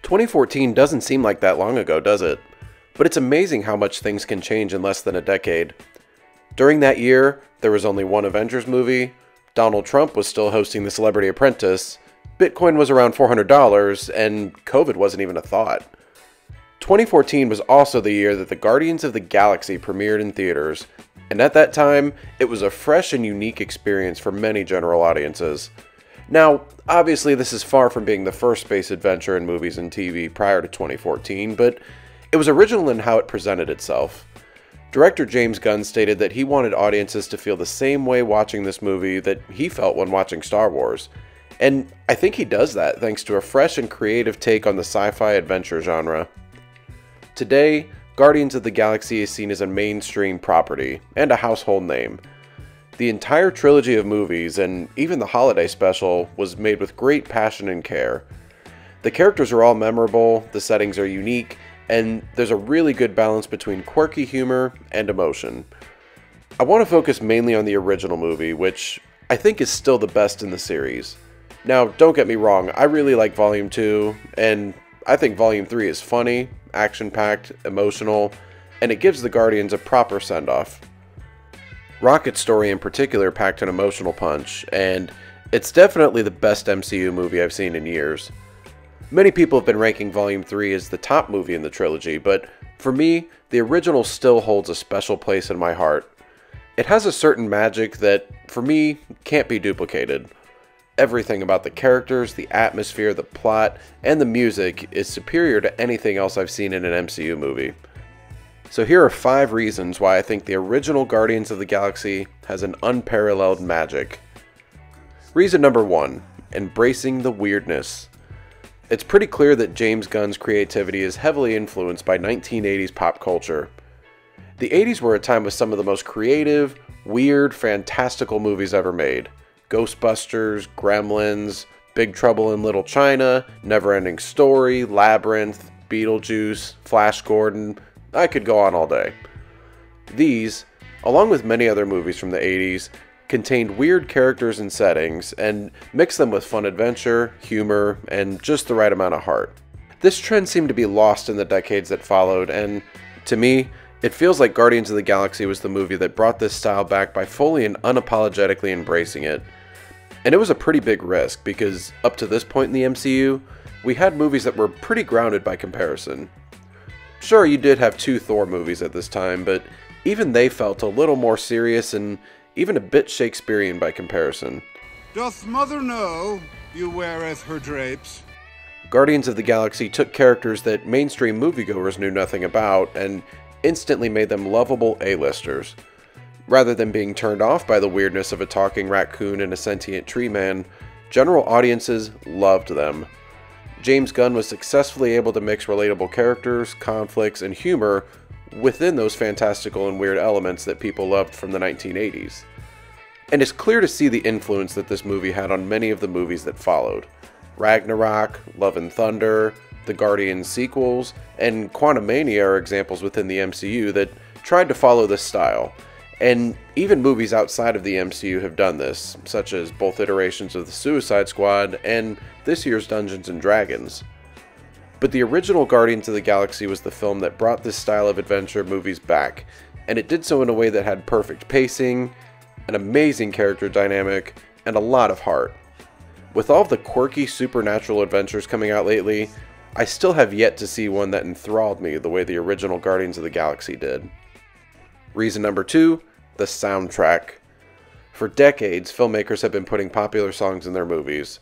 2014 doesn't seem like that long ago, does it? But it's amazing how much things can change in less than a decade. During that year, there was only one Avengers movie, Donald Trump was still hosting The Celebrity Apprentice, Bitcoin was around $400, and COVID wasn't even a thought. 2014 was also the year that the Guardians of the Galaxy premiered in theaters, and at that time, it was a fresh and unique experience for many general audiences. Now, obviously this is far from being the first space adventure in movies and TV prior to 2014, but it was original in how it presented itself. Director James Gunn stated that he wanted audiences to feel the same way watching this movie that he felt when watching Star Wars. And I think he does that thanks to a fresh and creative take on the sci-fi adventure genre. Today, Guardians of the Galaxy is seen as a mainstream property and a household name. The entire trilogy of movies, and even the holiday special, was made with great passion and care. The characters are all memorable, the settings are unique, and there's a really good balance between quirky humor and emotion. I want to focus mainly on the original movie, which I think is still the best in the series. Now, don't get me wrong, I really like Volume 2, and I think Volume 3 is funny, action-packed, emotional, and it gives the Guardians a proper send-off. Rocket's story in particular packed an emotional punch, and it's definitely the best MCU movie I've seen in years. Many people have been ranking Volume 3 as the top movie in the trilogy, but for me, the original still holds a special place in my heart. It has a certain magic that, for me, can't be duplicated. Everything about the characters, the atmosphere, the plot, and the music is superior to anything else I've seen in an MCU movie. So here are 5 reasons why I think the original Guardians of the Galaxy has an unparalleled magic. Reason number 1, embracing the weirdness. It's pretty clear that James Gunn's creativity is heavily influenced by 1980s pop culture. The 80s were a time with some of the most creative, weird, fantastical movies ever made. Ghostbusters, Gremlins, Big Trouble in Little China, Neverending Story, Labyrinth, Beetlejuice, Flash Gordon. I could go on all day. These, along with many other movies from the 80s, contained weird characters and settings, and mixed them with fun adventure, humor, and just the right amount of heart. This trend seemed to be lost in the decades that followed, and to me, it feels like Guardians of the Galaxy was the movie that brought this style back by fully and unapologetically embracing it. And it was a pretty big risk, because up to this point in the MCU, we had movies that were pretty grounded by comparison. Sure, you did have 2 Thor movies at this time, but even they felt a little more serious and even a bit Shakespearean by comparison. Doth mother know you weareth her drapes? Guardians of the Galaxy took characters that mainstream moviegoers knew nothing about and instantly made them lovable A-listers. Rather than being turned off by the weirdness of a talking raccoon and a sentient tree man, general audiences loved them. James Gunn was successfully able to mix relatable characters, conflicts, and humor within those fantastical and weird elements that people loved from the 1980s. And it's clear to see the influence that this movie had on many of the movies that followed. Ragnarok, Love and Thunder, the Guardians sequels, and Quantumania are examples within the MCU that tried to follow this style. And even movies outside of the MCU have done this, such as both iterations of the Suicide Squad and this year's Dungeons & Dragons. But the original Guardians of the Galaxy was the film that brought this style of adventure movies back, and it did so in a way that had perfect pacing, an amazing character dynamic, and a lot of heart. With all of the quirky supernatural adventures coming out lately, I still have yet to see one that enthralled me the way the original Guardians of the Galaxy did. Reason number 2, the soundtrack. For decades, filmmakers have been putting popular songs in their movies.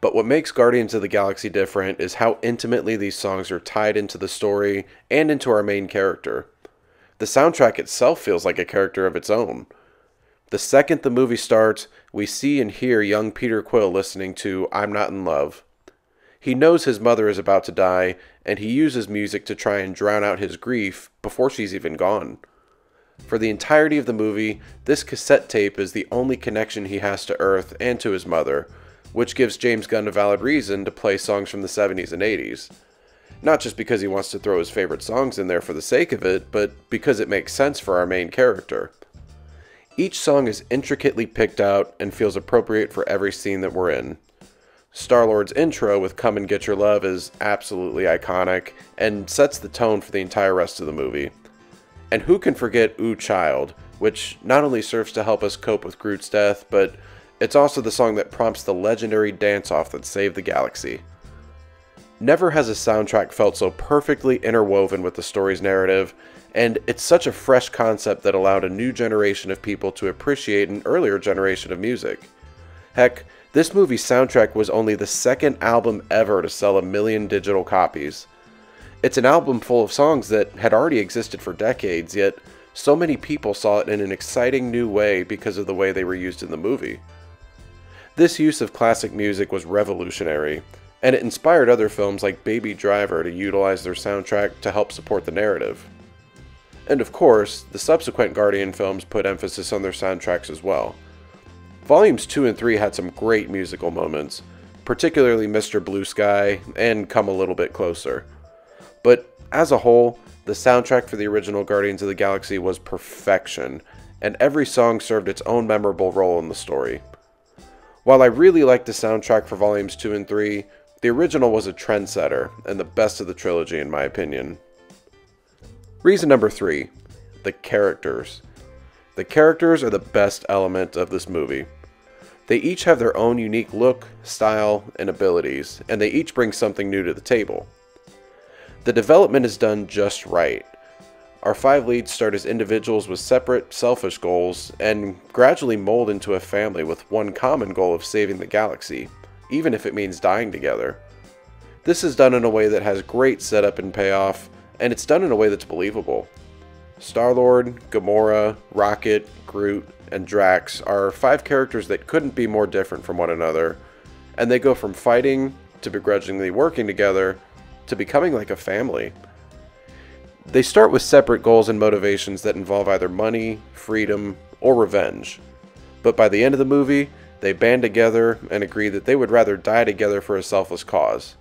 But what makes Guardians of the Galaxy different is how intimately these songs are tied into the story and into our main character. The soundtrack itself feels like a character of its own. The second the movie starts, we see and hear young Peter Quill listening to I'm Not in Love. He knows his mother is about to die, and he uses music to try and drown out his grief before she's even gone. For the entirety of the movie, this cassette tape is the only connection he has to Earth and to his mother, which gives James Gunn a valid reason to play songs from the 70s and 80s. Not just because he wants to throw his favorite songs in there for the sake of it, but because it makes sense for our main character. Each song is intricately picked out and feels appropriate for every scene that we're in. Star-Lord's intro with Come and Get Your Love is absolutely iconic and sets the tone for the entire rest of the movie. And who can forget Ooh Child, which not only serves to help us cope with Groot's death, but it's also the song that prompts the legendary dance-off that saved the galaxy. Never has a soundtrack felt so perfectly interwoven with the story's narrative, and it's such a fresh concept that allowed a new generation of people to appreciate an earlier generation of music. Heck, this movie's soundtrack was only the second album ever to sell 1 million digital copies. It's an album full of songs that had already existed for decades, yet so many people saw it in an exciting new way because of the way they were used in the movie. This use of classic music was revolutionary, and it inspired other films like Baby Driver to utilize their soundtrack to help support the narrative. And of course, the subsequent Guardian films put emphasis on their soundtracks as well. Volumes 2 and 3 had some great musical moments, particularly Mr. Blue Sky and Come a Little Bit Closer. But as a whole, the soundtrack for the original Guardians of the Galaxy was perfection, and every song served its own memorable role in the story. While I really liked the soundtrack for Volumes 2 and 3, the original was a trendsetter, and the best of the trilogy in my opinion. Reason number 3, the characters. The characters are the best element of this movie. They each have their own unique look, style, and abilities, and they each bring something new to the table. The development is done just right. Our 5 leads start as individuals with separate, selfish goals, and gradually mold into a family with one common goal of saving the galaxy, even if it means dying together. This is done in a way that has great setup and payoff, and it's done in a way that's believable. Star-Lord, Gamora, Rocket, Groot, and Drax are 5 characters that couldn't be more different from one another, and they go from fighting, to begrudgingly working together, to becoming like a family. They start with separate goals and motivations that involve either money, freedom, or revenge. But by the end of the movie, they band together and agree that they would rather die together for a selfless cause.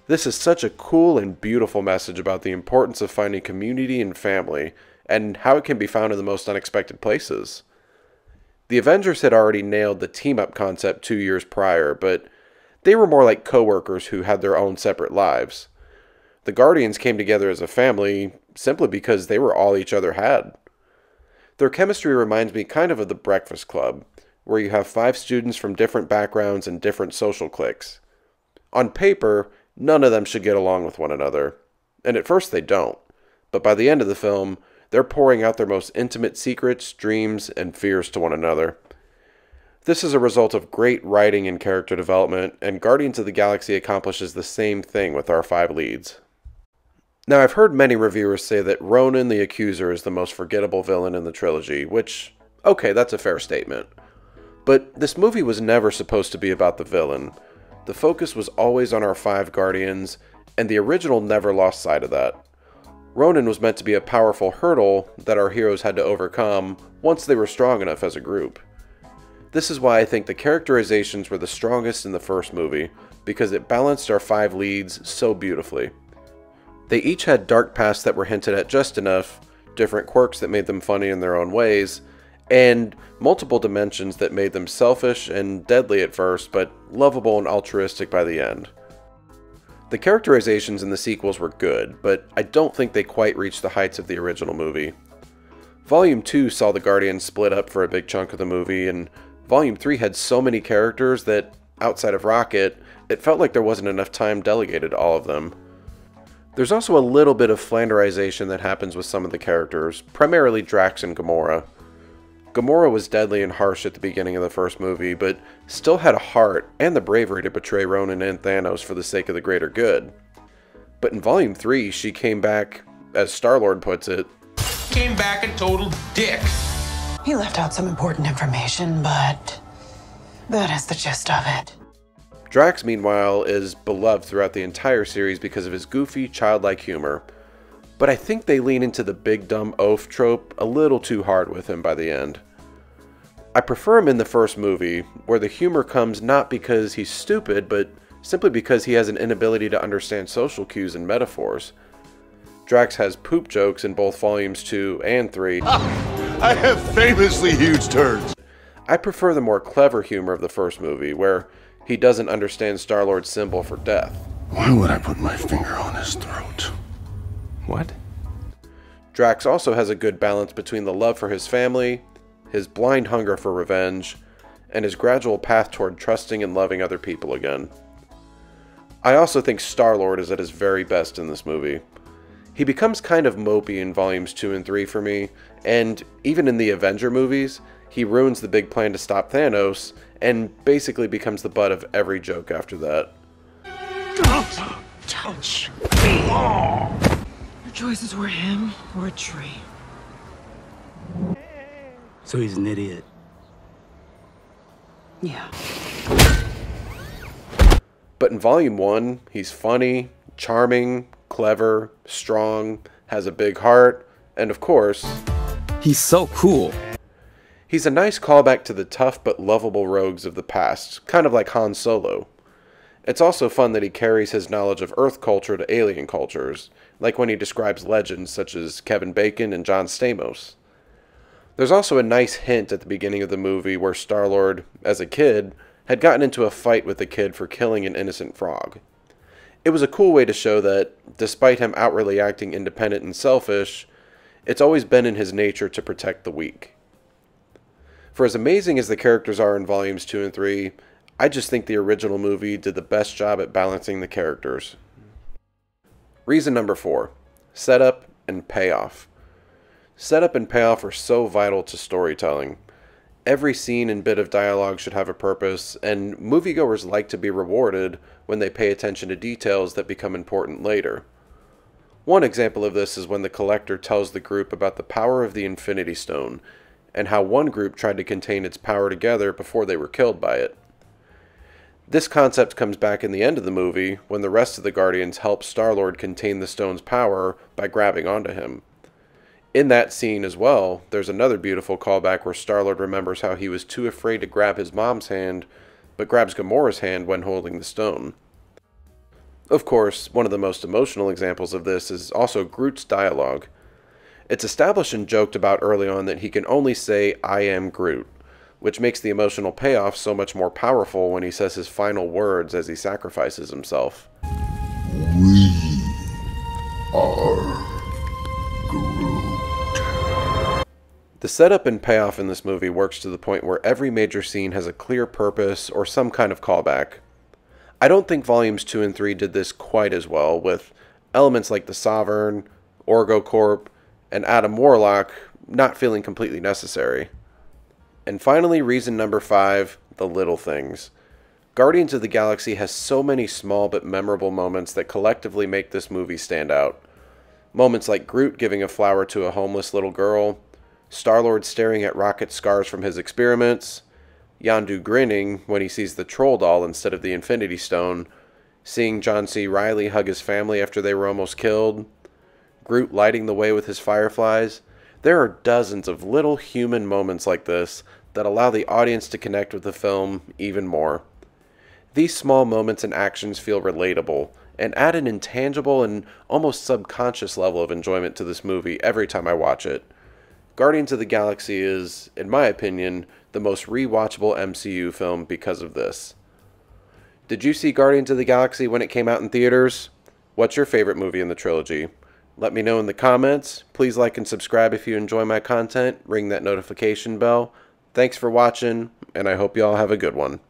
This is such a cool and beautiful message about the importance of finding community and family, and how it can be found in the most unexpected places. The Avengers had already nailed the team-up concept 2 years prior, but they were more like co-workers who had their own separate lives. The Guardians came together as a family simply because they were all each other had. Their chemistry reminds me kind of the Breakfast Club, where you have 5 students from different backgrounds and different social cliques. On paper, none of them should get along with one another, and at first they don't, but by the end of the film, they're pouring out their most intimate secrets, dreams, and fears to one another. This is a result of great writing and character development, and Guardians of the Galaxy accomplishes the same thing with our 5 leads. Now, I've heard many reviewers say that Ronan the Accuser is the most forgettable villain in the trilogy, which, okay, that's a fair statement. But this movie was never supposed to be about the villain. The focus was always on our 5 Guardians, and the original never lost sight of that. Ronan was meant to be a powerful hurdle that our heroes had to overcome once they were strong enough as a group. This is why I think the characterizations were the strongest in the first movie, because it balanced our 5 leads so beautifully. They each had dark pasts that were hinted at just enough, different quirks that made them funny in their own ways, and multiple dimensions that made them selfish and deadly at first, but lovable and altruistic by the end. The characterizations in the sequels were good, but I don't think they quite reached the heights of the original movie. Volume 2 saw the Guardians split up for a big chunk of the movie, and Volume 3 had so many characters that, outside of Rocket, it felt like there wasn't enough time delegated to all of them. There's also a little bit of flanderization that happens with some of the characters, primarily Drax and Gamora. Gamora was deadly and harsh at the beginning of the first movie, but still had a heart and the bravery to betray Ronan and Thanos for the sake of the greater good. But in Volume 3, she came back, as Star-Lord puts it, came back a total dick. He left out some important information, but that is the gist of it. Drax, meanwhile, is beloved throughout the entire series because of his goofy, childlike humor, but I think they lean into the big dumb oaf trope a little too hard with him by the end. I prefer him in the first movie, where the humor comes not because he's stupid, but simply because he has an inability to understand social cues and metaphors. Drax has poop jokes in both volumes 2 and 3. I have famously huge turds. I prefer the more clever humor of the first movie, where He doesn't understand Star-Lord's symbol for death. Why would I put my finger on his throat? What? Drax also has a good balance between the love for his family, his blind hunger for revenge, and his gradual path toward trusting and loving other people again. I also think Star-Lord is at his very best in this movie. He becomes kind of mopey in volumes 2 and 3 for me, and even in the Avenger movies, he ruins the big plan to stop Thanos, and basically becomes the butt of every joke after that. Don't touch me! Your choices were him or a tree. So he's an idiot. Yeah. But in volume 1, he's funny, charming, clever, strong, has a big heart, and of course, He's so cool. he's a nice callback to the tough but lovable rogues of the past, kind of like Han Solo. It's also fun that he carries his knowledge of Earth culture to alien cultures, like when he describes legends such as Kevin Bacon and John Stamos. There's also a nice hint at the beginning of the movie where Star-Lord, as a kid, had gotten into a fight with a kid for killing an innocent frog. It was a cool way to show that, despite him outwardly acting independent and selfish, it's always been in his nature to protect the weak. For as amazing as the characters are in volumes 2 and 3, I just think the original movie did the best job at balancing the characters. Reason number 4. Setup and payoff. Setup and payoff are so vital to storytelling. Every scene and bit of dialogue should have a purpose, and moviegoers like to be rewarded when they pay attention to details that become important later. One example of this is when the Collector tells the group about the power of the Infinity Stone, and how one group tried to contain its power together before they were killed by it. This concept comes back in the end of the movie when the rest of the Guardians help Star-Lord contain the stone's power by grabbing onto him. In that scene as well, there's another beautiful callback where Star-Lord remembers how he was too afraid to grab his mom's hand, but grabs Gamora's hand when holding the stone. Of course, one of the most emotional examples of this is also Groot's dialogue. It's established and joked about early on that he can only say, "I am Groot," which makes the emotional payoff so much more powerful when he says his final words as he sacrifices himself. We are Groot. The setup and payoff in this movie works to the point where every major scene has a clear purpose or some kind of callback. I don't think volumes 2 and 3 did this quite as well, with elements like the Sovereign, OrgoCorp, and Adam Warlock not feeling completely necessary. And finally, reason number 5, the little things. Guardians of the Galaxy has so many small but memorable moments that collectively make this movie stand out. Moments like Groot giving a flower to a homeless little girl, Star-Lord staring at Rocket's scars from his experiments, Yondu grinning when he sees the troll doll instead of the Infinity Stone, seeing John C. Reilly hug his family after they were almost killed, Groot lighting the way with his fireflies. There are dozens of little human moments like this that allow the audience to connect with the film even more. These small moments and actions feel relatable and add an intangible and almost subconscious level of enjoyment to this movie every time I watch it. Guardians of the Galaxy is, in my opinion, the most rewatchable MCU film because of this. Did you see Guardians of the Galaxy when it came out in theaters? What's your favorite movie in the trilogy? Let me know in the comments. Please like and subscribe if you enjoy my content. Ring that notification bell. Thanks for watching, and I hope you all have a good one.